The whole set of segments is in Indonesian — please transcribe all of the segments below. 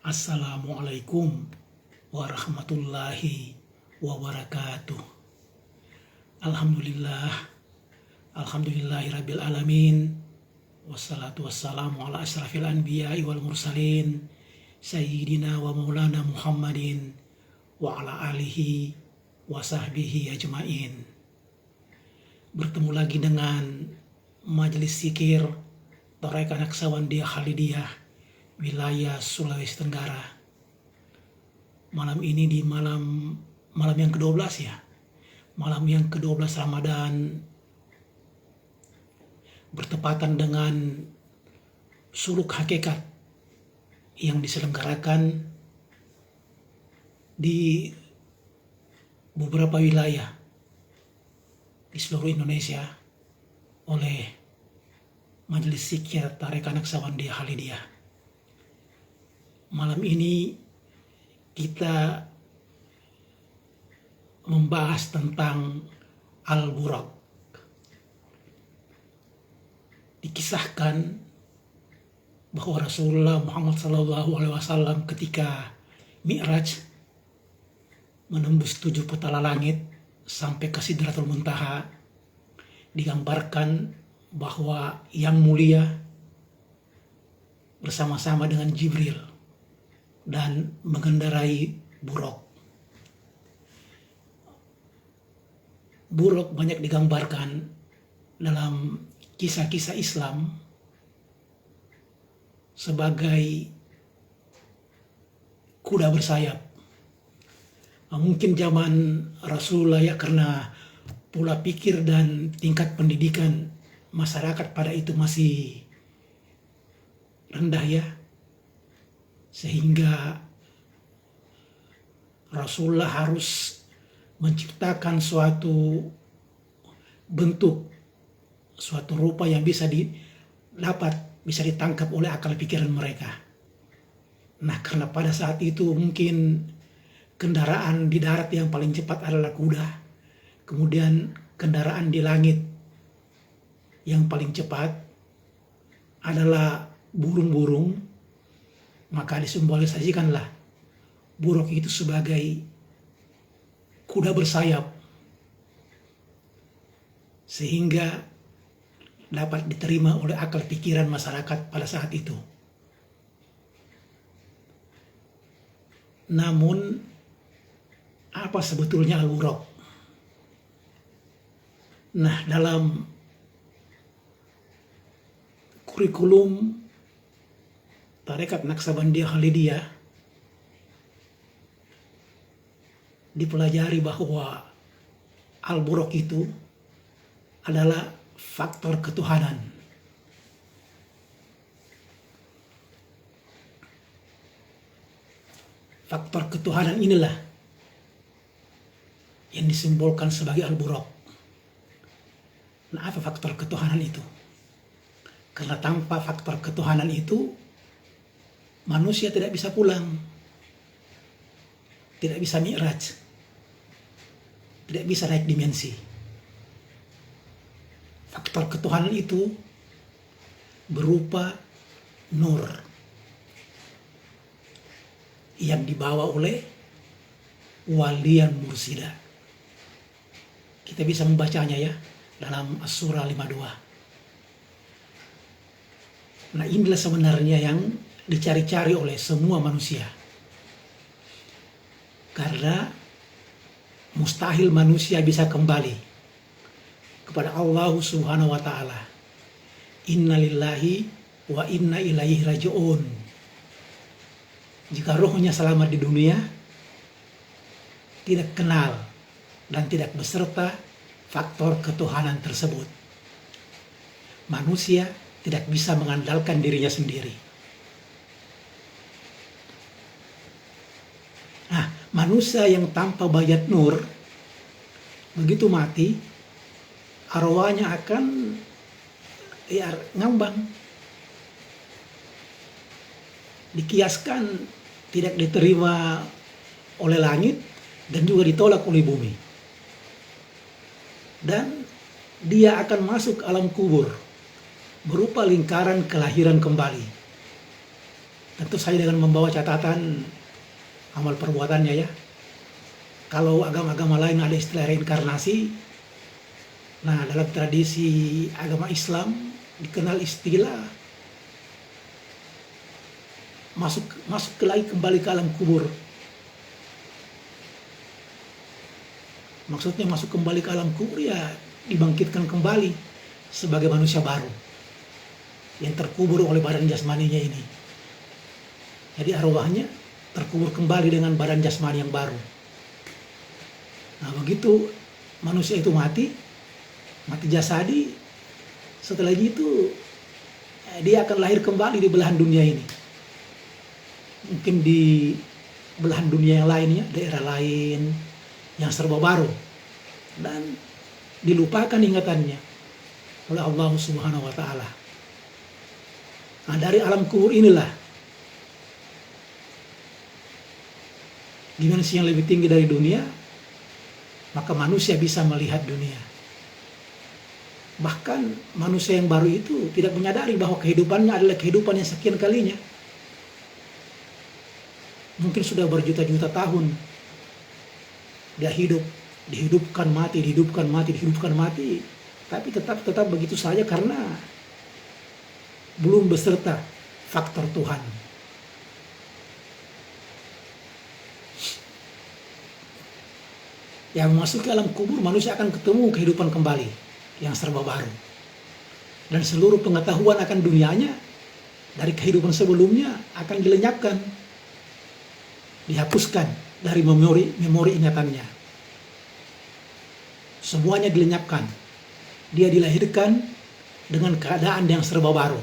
Assalamualaikum warahmatullahi wabarakatuh. Alhamdulillah, alhamdulillahirabbil alamin. Wassalatu wassalamu ala asyrafil anbiya'i wal mursalin sayyidina wa maulana Muhammadin wa ala alihi wa sahbihi ajmain. Bertemu lagi dengan Majelis Zikir Tarekat Naqsabandiyah Khalidiyah wilayah Sulawesi Tenggara. Malam ini di malam yang ke-12 ya. Malam yang ke-12 Ramadan, bertepatan dengan suluk hakikat yang diselenggarakan di beberapa wilayah di seluruh Indonesia oleh Majelis Zikir Tarekat Naqsabandiyah Khalidiyah. Malam ini kita membahas tentang Al-Buraq. Dikisahkan bahwa Rasulullah Muhammad SAW ketika Mi'raj menembus 7 petala langit sampai ke Sidratul Muntaha, digambarkan bahwa yang mulia bersama-sama dengan Jibril dan mengendarai buraq. Buraq banyak digambarkan dalam kisah-kisah Islam sebagai kuda bersayap. Mungkin zaman Rasulullah ya, karena pola pikir dan tingkat pendidikan masyarakat pada itu masih rendah ya, sehingga Rasulullah harus menciptakan suatu bentuk, suatu rupa yang bisa ditangkap oleh akal pikiran mereka. Nah, karena pada saat itu mungkin kendaraan di darat yang paling cepat adalah kuda, kemudian kendaraan di langit yang paling cepat adalah burung-burung, maka disimbolisasikanlah buraq itu sebagai kuda bersayap, sehingga dapat diterima oleh akal pikiran masyarakat pada saat itu. Namun, apa sebetulnya Al-Buraq? Nah, dalam kurikulum Tarekat Naqsabandiyah Khalidiyah dipelajari bahwa Al-Buraq itu adalah faktor ketuhanan. Faktor ketuhanan inilah yang disimbolkan sebagai Al-Buraq. Nah, apa faktor ketuhanan itu? Karena tanpa faktor ketuhanan itu manusia tidak bisa pulang, tidak bisa mi'raj, tidak bisa naik dimensi. Faktor ketuhanan itu berupa nur yang dibawa oleh waliyan mursida. Kita bisa membacanya ya dalam As-Surah 52. Nah, inilah sebenarnya yang dicari-cari oleh semua manusia. Karena mustahil manusia bisa kembali kepada Allah Subhanahu wa taala. Innalillahi wa inna ilaihi raji'un. Jika rohnya selamat di dunia, tidak kenal dan tidak beserta faktor ketuhanan tersebut, manusia tidak bisa mengandalkan dirinya sendiri. Nah, manusia yang tanpa bayat nur, begitu mati, arwahnya akan ngambang. Dikiaskan tidak diterima oleh langit dan juga ditolak oleh bumi. Dan dia akan masuk alam kubur berupa lingkaran kelahiran kembali. Tentu saja dengan membawa catatan amal perbuatannya ya. Kalau agama-agama lain ada istilah reinkarnasi, nah dalam tradisi agama Islam dikenal istilah masuk lagi kembali ke alam kubur. Maksudnya masuk kembali ke alam kubur ya dibangkitkan kembali sebagai manusia baru yang terkubur oleh badan jasmaninya ini. Jadi arwahnya terkubur kembali dengan badan jasmani yang baru. Nah begitu manusia itu mati jasadi, setelah itu dia akan lahir kembali di belahan dunia ini. Mungkin di belahan dunia yang lainnya, daerah lain yang serba baru. Dan dilupakan ingatannya oleh Allah Subhanahu wa Ta'ala. Nah, dari alam kubur inilah dimensi yang lebih tinggi dari dunia, maka manusia bisa melihat dunia. Bahkan manusia yang baru itu tidak menyadari bahwa kehidupannya adalah kehidupan yang sekian kalinya. Mungkin sudah berjuta-juta tahun dia hidup, dihidupkan mati, dihidupkan mati, dihidupkan mati, tapi tetap begitu saja karena belum beserta faktor Tuhan. Yang masuk ke alam kubur, manusia akan ketemu kehidupan kembali yang serba baru. Dan seluruh pengetahuan akan dunianya dari kehidupan sebelumnya akan dilenyapkan, dihapuskan dari memori ingatannya. Semuanya dilenyapkan. Dia dilahirkan dengan keadaan yang serba baru,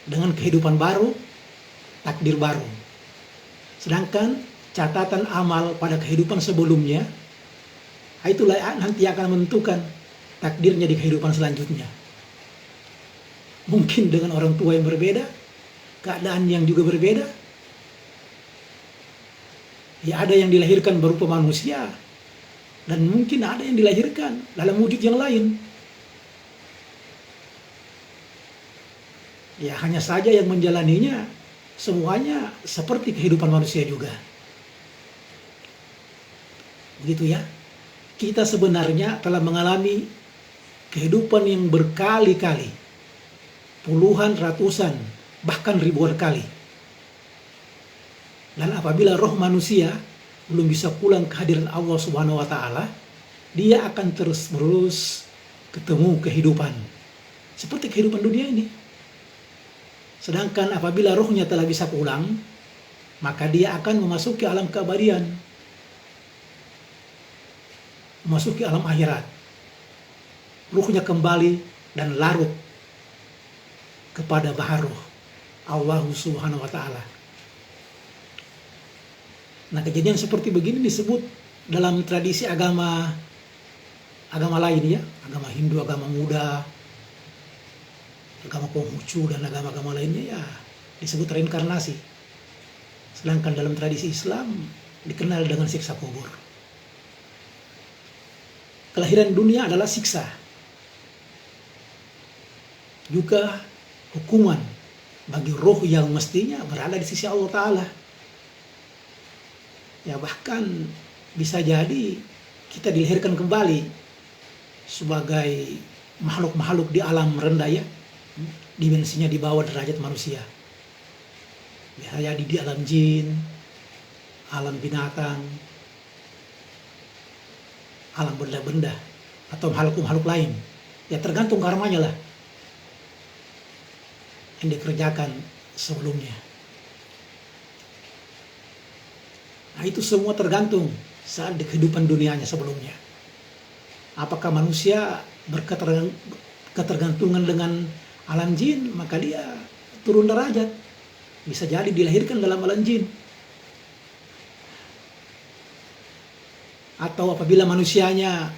dengan kehidupan baru, takdir baru. Sedangkan catatan amal pada kehidupan sebelumnya, itulah nanti akan menentukan takdirnya di kehidupan selanjutnya. Mungkin dengan orang tua yang berbeda, keadaan yang juga berbeda. Ya ada yang dilahirkan berupa manusia, dan mungkin ada yang dilahirkan dalam wujud yang lain. Ya hanya saja yang menjalaninya semuanya seperti kehidupan manusia juga. Begitu ya. Kita sebenarnya telah mengalami kehidupan yang berkali-kali, puluhan, ratusan, bahkan ribuan kali. Dan apabila roh manusia belum bisa pulang ke hadirat Allah Subhanahu wa Ta'ala, dia akan terus-menerus ketemu kehidupan seperti kehidupan dunia ini. Sedangkan apabila rohnya telah bisa pulang, maka dia akan memasuki alam keabadian, memasuki alam akhirat. Ruhnya kembali dan larut kepada baharuh Allah Subhanahu wa Ta'ala. Nah, kejadian seperti begini disebut dalam tradisi agama lain ya, agama Hindu, agama Buddha, agama Konghucu dan agama-agama lainnya ya disebut reinkarnasi. Sedangkan dalam tradisi Islam dikenal dengan siksa kubur. Kelahiran dunia adalah siksa, juga hukuman bagi roh yang mestinya berada di sisi Allah Ta'ala. Ya bahkan bisa jadi kita dilahirkan kembali sebagai makhluk-makhluk di alam rendah ya, dimensinya di bawah derajat manusia. Bisa jadi di alam jin, alam binatang, alam benda-benda, atau makhluk-makhluk lain. Ya tergantung karmanya lah yang dikerjakan sebelumnya. Nah itu semua tergantung saat di kehidupan dunianya sebelumnya. Apakah manusia berketergantungan dengan alam jin, maka dia turun derajat. Bisa jadi dilahirkan dalam alam jin. Atau apabila manusianya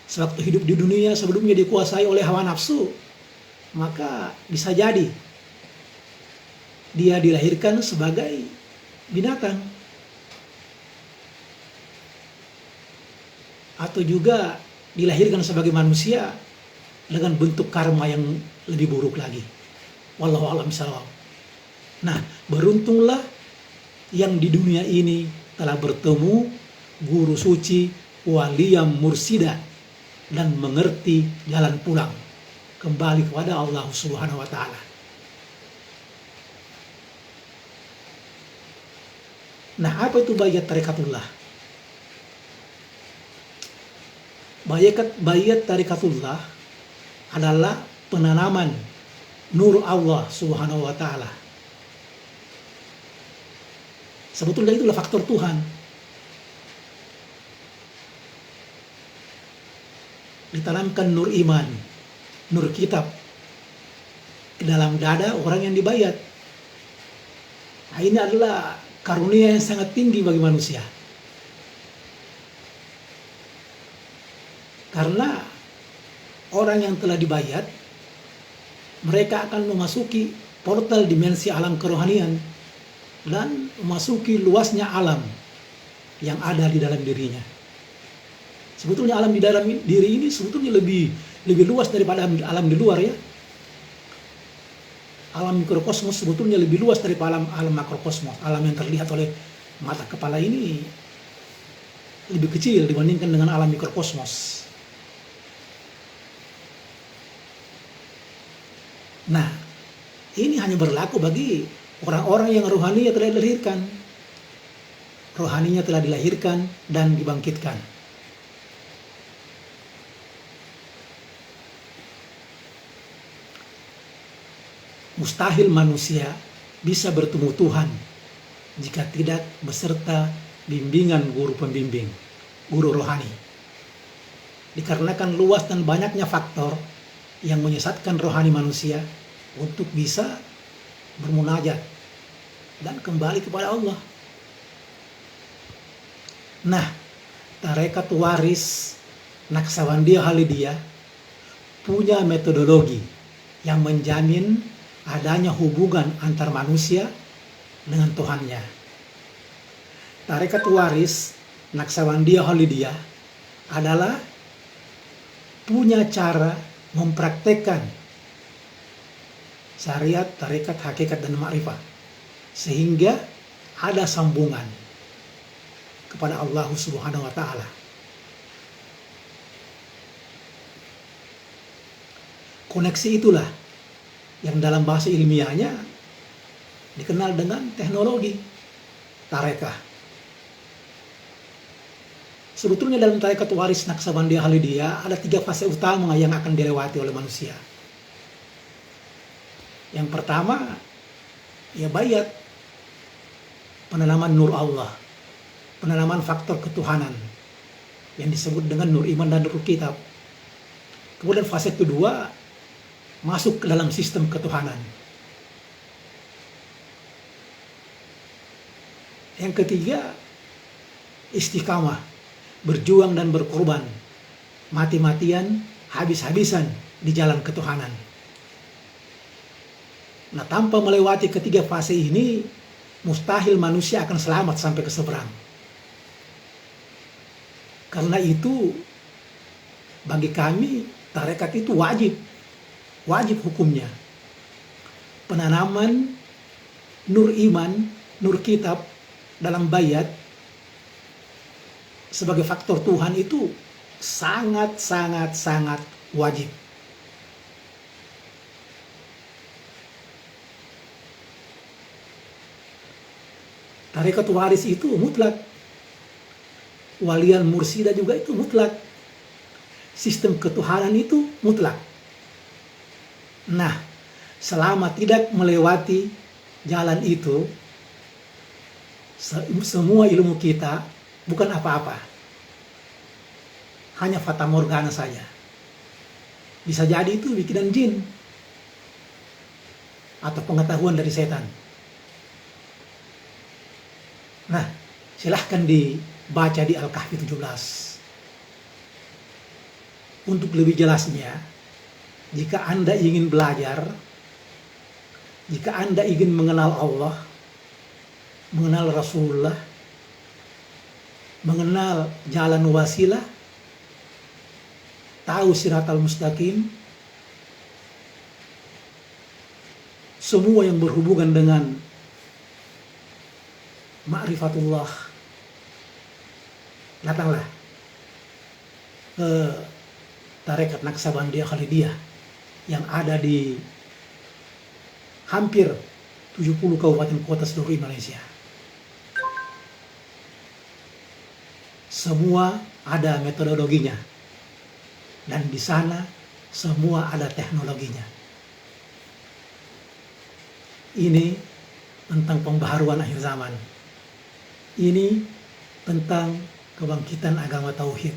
sewaktu hidup di dunia sebelumnya dikuasai oleh hawa nafsu, maka bisa jadi dia dilahirkan sebagai binatang. Atau juga dilahirkan sebagai manusia dengan bentuk karma yang lebih buruk lagi. Wallahu a'lam bishawab. Nah, beruntunglah yang di dunia ini telah bertemu guru suci wali yang mursida dan mengerti jalan pulang kembali kepada Allah Subhanahu wa taala. Nah, apa itu bayat tarikatullah? Bayat tarikatullah adalah penanaman nur Allah Subhanahu wa taala. Sebetulnya itulah faktor Tuhan. Ditanamkan nur iman, nur kitab ke dalam dada orang yang dibayat. Nah, ini adalah karunia yang sangat tinggi bagi manusia. Karena orang yang telah dibayat, mereka akan memasuki portal dimensi alam kerohanian dan memasuki luasnya alam yang ada di dalam dirinya. Sebetulnya alam di dalam diri ini sebetulnya lebih luas daripada alam di luar ya. Alam mikrokosmos sebetulnya lebih luas daripada alam makrokosmos. Alam yang terlihat oleh mata kepala ini lebih kecil dibandingkan dengan alam mikrokosmos. Nah, ini hanya berlaku bagi orang-orang yang rohaninya telah dilahirkan. Rohaninya telah dilahirkan dan dibangkitkan. Mustahil manusia bisa bertemu Tuhan jika tidak beserta bimbingan guru pembimbing, guru rohani. Dikarenakan luas dan banyaknya faktor yang menyesatkan rohani manusia untuk bisa bermunajat dan kembali kepada Allah. Nah, tarekat waris Naqsabandiyah Khalidiyah punya metodologi yang menjamin adanya hubungan antar manusia dengan Tuhannya. Tarekat waris Naqsabandiyah Khalidiyah adalah punya cara mempraktekkan syariat, tarekat, hakikat, dan ma'rifah sehingga ada sambungan kepada Allah Subhanahu wa taala. Koneksi itulah yang dalam bahasa ilmiahnya dikenal dengan teknologi tarekah. Sebetulnya dalam tarekat waris Naqsabandiyah Khalidiyah ada 3 fase utama yang akan dilewati oleh manusia. Yang pertama, ya bayat, penanaman nur Allah, penanaman faktor ketuhanan yang disebut dengan nur iman dan nur kitab. Kemudian fase kedua, masuk ke dalam sistem ketuhanan. Yang ketiga, istiqamah, berjuang dan berkorban, mati-matian, habis-habisan di jalan ketuhanan. Nah, tanpa melewati ketiga fase ini, mustahil manusia akan selamat sampai ke seberang. Karena itu, bagi kami, tarekat itu wajib hukumnya. Penanaman nur iman, nur kitab dalam bayat sebagai faktor Tuhan itu sangat wajib. Tarekat waris itu mutlak. Walian mursida juga itu mutlak. Sistem ketuhanan itu mutlak. Nah, selama tidak melewati jalan itu, semua ilmu kita bukan apa-apa. Hanya fata morgana saja. Bisa jadi itu bikinan jin atau pengetahuan dari setan. Nah, silahkan dibaca di Al-Kahfi 17. Untuk lebih jelasnya, jika Anda ingin belajar, jika Anda ingin mengenal Allah, mengenal Rasulullah, mengenal jalan wasilah, tahu siratal mustaqim, semua yang berhubungan dengan ma'rifatullah. Datanglah ke Tarekat Naqsabandiyah Khalidiyah yang ada di hampir 70 kabupaten kota seluruh Indonesia. Semua ada metodologinya, dan di sana semua ada teknologinya. Ini tentang pembaharuan akhir zaman. Ini tentang kebangkitan agama tauhid.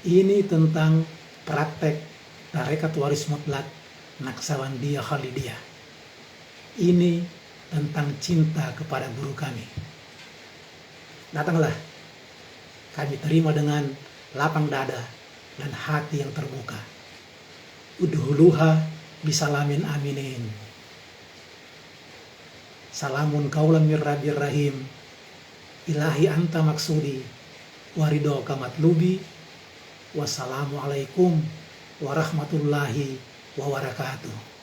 Ini tentang praktek tarekat waris mutlak Naqsabandiyah Khalidiyah. Ini tentang cinta kepada guru kami. Datanglah, kami terima dengan lapang dada dan hati yang terbuka. Udhuluha bisalamin aminin. Salamun kaulan mir rabbir rahim. Ilahi anta maksudi warido kamatlubi. Wassalamualaikum warahmatullahi wabarakatuh.